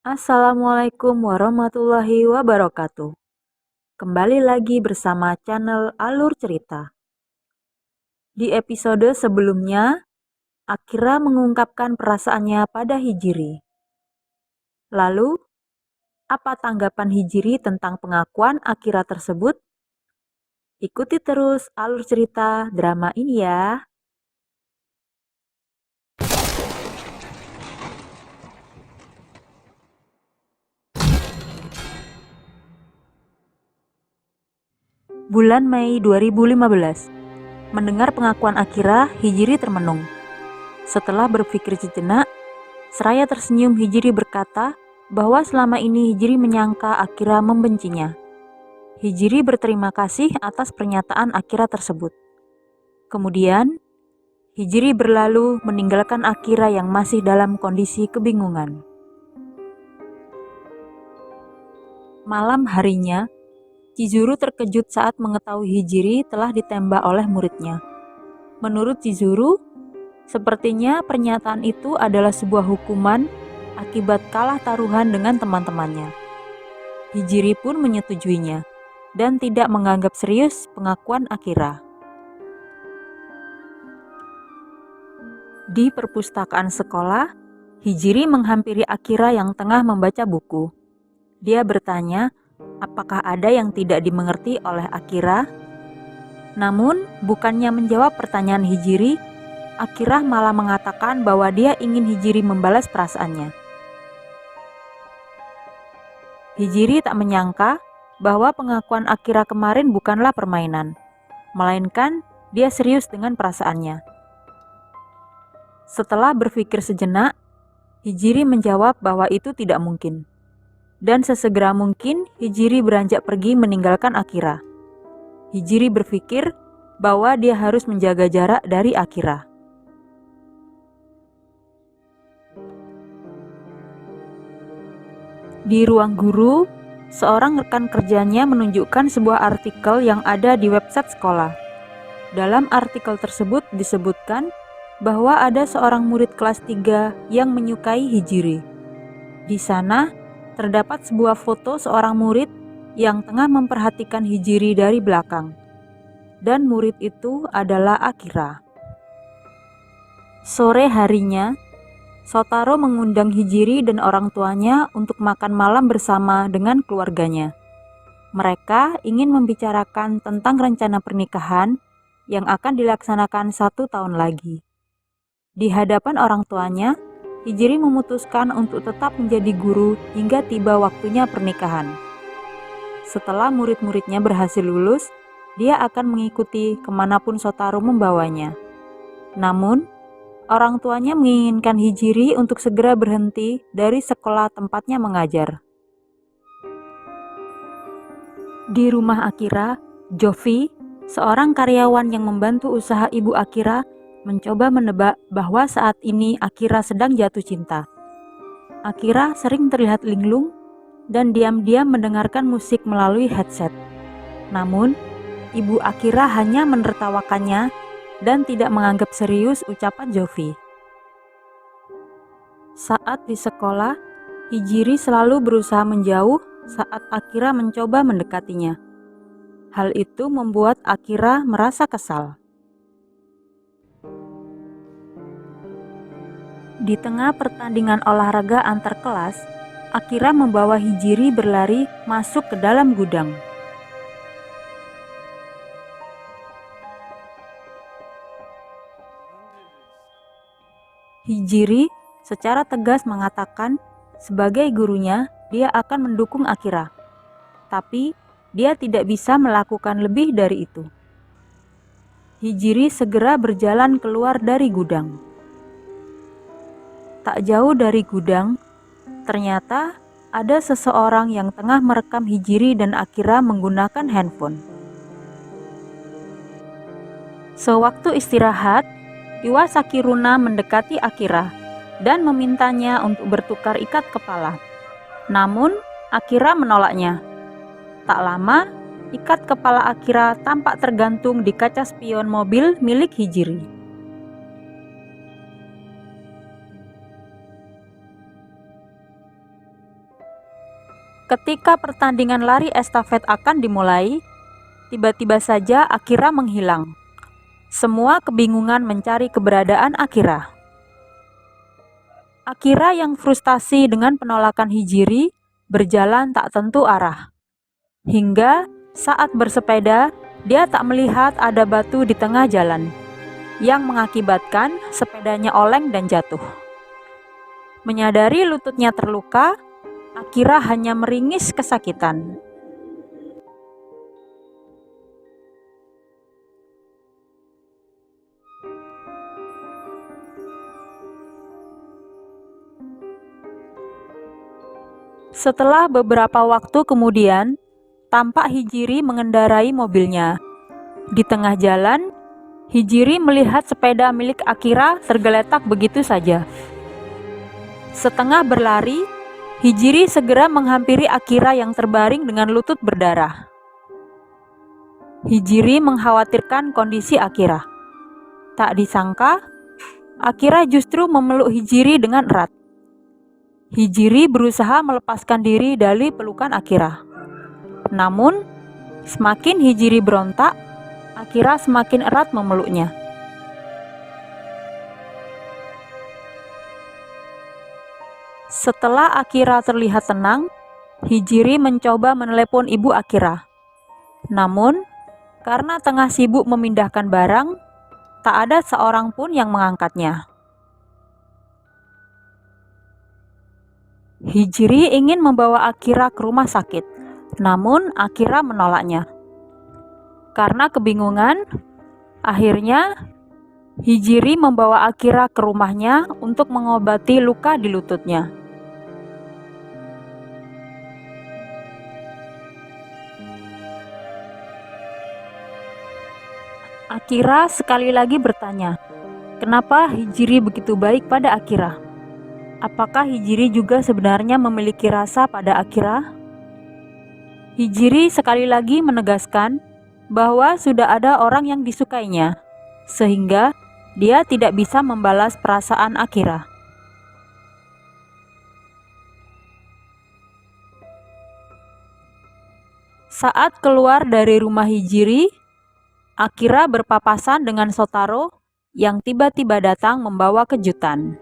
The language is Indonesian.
Assalamualaikum warahmatullahi wabarakatuh. Kembali lagi bersama channel Alur Cerita. Di episode sebelumnya, Akira mengungkapkan perasaannya pada Hijiri. Lalu, apa tanggapan Hijiri tentang pengakuan Akira tersebut? Ikuti terus alur cerita drama ini ya. Bulan Mei 2015. Mendengar pengakuan Akira, Hijiri termenung. Setelah berpikir sejenak, seraya tersenyum Hijiri berkata bahwa selama ini Hijiri menyangka Akira membencinya. Hijiri berterima kasih atas pernyataan Akira tersebut. Kemudian, Hijiri berlalu meninggalkan Akira yang masih dalam kondisi kebingungan. Malam harinya, Chizuru terkejut saat mengetahui Hijiri telah ditembak oleh muridnya. Menurut Chizuru, sepertinya pernyataan itu adalah sebuah hukuman akibat kalah taruhan dengan teman-temannya. Hijiri pun menyetujuinya dan tidak menganggap serius pengakuan Akira. Di perpustakaan sekolah, Hijiri menghampiri Akira yang tengah membaca buku. Dia bertanya, apakah ada yang tidak dimengerti oleh Akira? Namun, bukannya menjawab pertanyaan Hijiri, Akira malah mengatakan bahwa dia ingin Hijiri membalas perasaannya. Hijiri tak menyangka bahwa pengakuan Akira kemarin bukanlah permainan, melainkan dia serius dengan perasaannya. Setelah berpikir sejenak, Hijiri menjawab bahwa itu tidak mungkin. Dan sesegera mungkin Hijiri beranjak pergi meninggalkan Akira. Hijiri berpikir bahwa dia harus menjaga jarak dari Akira. Di ruang guru, seorang rekan kerjanya menunjukkan sebuah artikel yang ada di website sekolah. Dalam artikel tersebut disebutkan bahwa ada seorang murid kelas 3 yang menyukai Hijiri. Di sana, terdapat sebuah foto seorang murid yang tengah memperhatikan Hijiri dari belakang. Dan murid itu adalah Akira. Sore harinya, Shotaro mengundang Hijiri dan orang tuanya untuk makan malam bersama dengan keluarganya. Mereka ingin membicarakan tentang rencana pernikahan yang akan dilaksanakan 1 tahun lagi. Di hadapan orang tuanya, Hijiri memutuskan untuk tetap menjadi guru hingga tiba waktunya pernikahan. Setelah murid-muridnya berhasil lulus, dia akan mengikuti kemanapun Shotaro membawanya. Namun, orang tuanya menginginkan Hijiri untuk segera berhenti dari sekolah tempatnya mengajar. Di rumah Akira, Jovi, seorang karyawan yang membantu usaha ibu Akira, mencoba menebak bahwa saat ini Akira sedang jatuh cinta. Akira sering terlihat linglung dan diam-diam mendengarkan musik melalui headset. Namun, ibu Akira hanya menertawakannya dan tidak menganggap serius ucapan Jovi. Saat di sekolah, Hijiri selalu berusaha menjauh saat Akira mencoba mendekatinya. Hal itu membuat Akira merasa kesal. Di tengah pertandingan olahraga antar kelas, Akira membawa Hijiri berlari masuk ke dalam gudang. Hijiri secara tegas mengatakan sebagai gurunya dia akan mendukung Akira. Tapi dia tidak bisa melakukan lebih dari itu. Hijiri segera berjalan keluar dari gudang. Tak jauh dari gudang, ternyata ada seseorang yang tengah merekam Hijiri dan Akira menggunakan handphone. Sewaktu istirahat, Iwasaki Runa mendekati Akira dan memintanya untuk bertukar ikat kepala. Namun, Akira menolaknya. Tak lama, ikat kepala Akira tampak tergantung di kaca spion mobil milik Hijiri. Ketika pertandingan lari estafet akan dimulai, tiba-tiba saja Akira menghilang. Semua kebingungan mencari keberadaan Akira. Akira yang frustasi dengan penolakan Hijiri berjalan tak tentu arah. Hingga saat bersepeda, dia tak melihat ada batu di tengah jalan, yang mengakibatkan sepedanya oleng dan jatuh. Menyadari lututnya terluka, Akira hanya meringis kesakitan. Setelah beberapa waktu kemudian, tampak Hijiri mengendarai mobilnya. Di tengah jalan, Hijiri melihat sepeda milik Akira tergeletak begitu saja. Setengah berlari, Hijiri segera menghampiri Akira yang terbaring dengan lutut berdarah. Hijiri mengkhawatirkan kondisi Akira. Tak disangka, Akira justru memeluk Hijiri dengan erat. Hijiri berusaha melepaskan diri dari pelukan Akira. Namun, semakin Hijiri berontak, Akira semakin erat memeluknya. Setelah Akira terlihat tenang, Hijiri mencoba menelepon ibu Akira. Namun, karena tengah sibuk memindahkan barang, tak ada seorang pun yang mengangkatnya. Hijiri ingin membawa Akira ke rumah sakit, namun Akira menolaknya. Karena kebingungan, akhirnya Hijiri membawa Akira ke rumahnya untuk mengobati luka di lututnya. Akira sekali lagi bertanya, kenapa Hijiri begitu baik pada Akira? Apakah Hijiri juga sebenarnya memiliki rasa pada Akira? Hijiri sekali lagi menegaskan bahwa sudah ada orang yang disukainya, sehingga dia tidak bisa membalas perasaan Akira. Saat keluar dari rumah Hijiri, Akira berpapasan dengan Shotaro yang tiba-tiba datang membawa kejutan.